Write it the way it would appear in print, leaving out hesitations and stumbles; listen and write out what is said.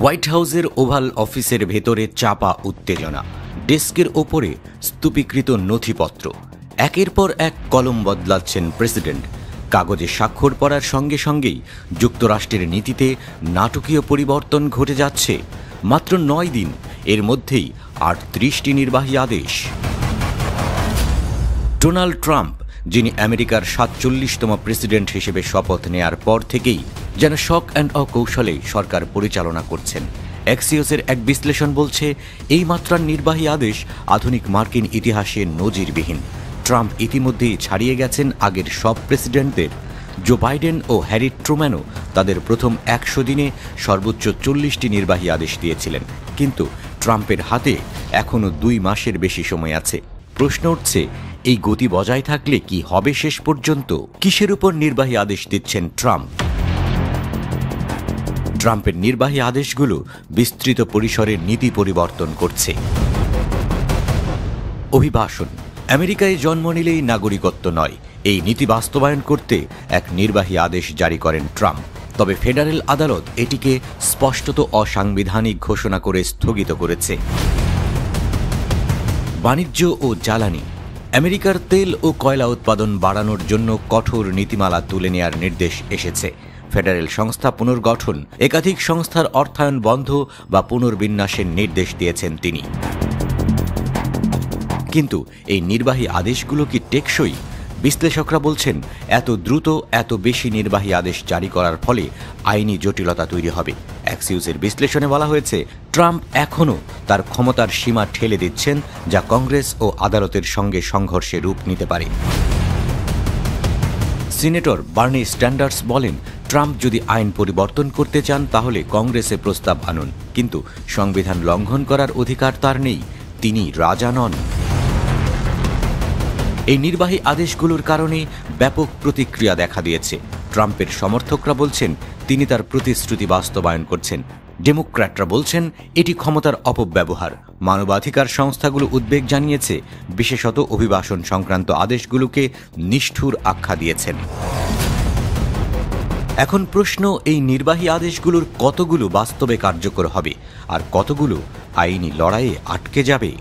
White হাউসের oval অফিসের ভেতরে চাপা উত্তেজনা, ডেস্কের ওপরে স্তূপীকৃত নথিপত্র। একের পর এক কলম বদলাচ্ছেন প্রেসিডেন্ট। কাগজে স্বাক্ষর পড়ার সঙ্গে সঙ্গেই যুক্তরাষ্ট্রের নীতিতে নাটকীয় পরিবর্তন ঘটে যাচ্ছে। মাত্র 9 দিন, এর মধ্যেই 38টি নির্বাহী আদেশ। ডোনাল্ড ট্রাম্প, যিনি আমেরিকার 47তম প্রেসিডেন্ট হিসেবে শপথ নেয়ার পর থেকেই যেন শক অ্যান্ড অকৌশলে সরকার পরিচালনা করছেন। এক্সিওসের এক বিশ্লেষণ বলছে, এই মাত্রার নির্বাহী আদেশ আধুনিক মার্কিন ইতিহাসে নজিরবিহীন। ট্রাম্প ইতিমধ্যেই ছাড়িয়ে গেছেন আগের সব প্রেসিডেন্টদের। জো বাইডেন ও হ্যারি ট্রুম্যানও তাদের প্রথম 100 দিনে সর্বোচ্চ 40টি নির্বাহী আদেশ দিয়েছিলেন। কিন্তু ট্রাম্পের হাতে এখনও 2 মাসের বেশি সময় আছে। প্রশ্ন উঠছে, এই গতি বজায় থাকলে কি হবে শেষ পর্যন্ত? কিসের উপর নির্বাহী আদেশ দিচ্ছেন ট্রাম্প? ট্রাম্পের নির্বাহী আদেশগুলো বিস্তৃত পরিসরের নীতি পরিবর্তন করছে। অভিবাসন। আমেরিকায় জন্ম নিলেই নাগরিকত্ব নয়, এই নীতি বাস্তবায়ন করতে এক নির্বাহী আদেশ জারি করেন ট্রাম্প। তবে ফেডারেল আদালত এটিকে স্পষ্টত অসাংবিধানিক ঘোষণা করে স্থগিত করেছে। বাণিজ্য ও জ্বালানি। আমেরিকার তেল ও কয়লা উৎপাদন বাড়ানোর জন্য কঠোর নীতিমালা তুলে নেয়ার নির্দেশ এসেছে। ফেডারেল সংস্থা পুনর্গঠন, একাধিক সংস্থার অর্থায়ন বন্ধ বা পুনর্বিন্যাসের নির্দেশ দিয়েছেন তিনি। কিন্তু এই নির্বাহী আদেশগুলো কি টেকসই? বিশ্লেষকরা বলছেন, এত দ্রুত এত বেশি নির্বাহী আদেশ জারি করার ফলে আইনি জটিলতা তৈরি হবে। এক্সিওসের বিশ্লেষণে বলা হয়েছে, ট্রাম্প এখনও তার ক্ষমতার সীমা ঠেলে দিচ্ছেন, যা কংগ্রেস ও আদালতের সঙ্গে সংঘর্ষে রূপ নিতে পারে। সিনেটর বার্নি স্যান্ডার্স বলেন, ট্রাম্প যদি আইন পরিবর্তন করতে চান তাহলে কংগ্রেসে প্রস্তাব আনুন, কিন্তু সংবিধান লঙ্ঘন করার অধিকার তার নেই, তিনি রাজা নন। এই নির্বাহী আদেশগুলোর কারণে ব্যাপক প্রতিক্রিয়া দেখা দিয়েছে। ট্রাম্পের সমর্থকরা বলছেন, তিনি তার প্রতিশ্রুতি বাস্তবায়ন করছেন। ডেমোক্র্যাটরা বলছেন, এটি ক্ষমতার অপব্যবহার। মানবাধিকার সংস্থাগুলো উদ্বেগ জানিয়েছে, বিশেষত অভিবাসন সংক্রান্ত আদেশগুলোকে নিষ্ঠুর আখ্যা দিয়েছেন। এখন প্রশ্ন, এই নির্বাহী আদেশগুলোর কতগুলো বাস্তবে কার্যকর হবে আর কতগুলো আইনি লড়াইয়ে আটকে যাবে?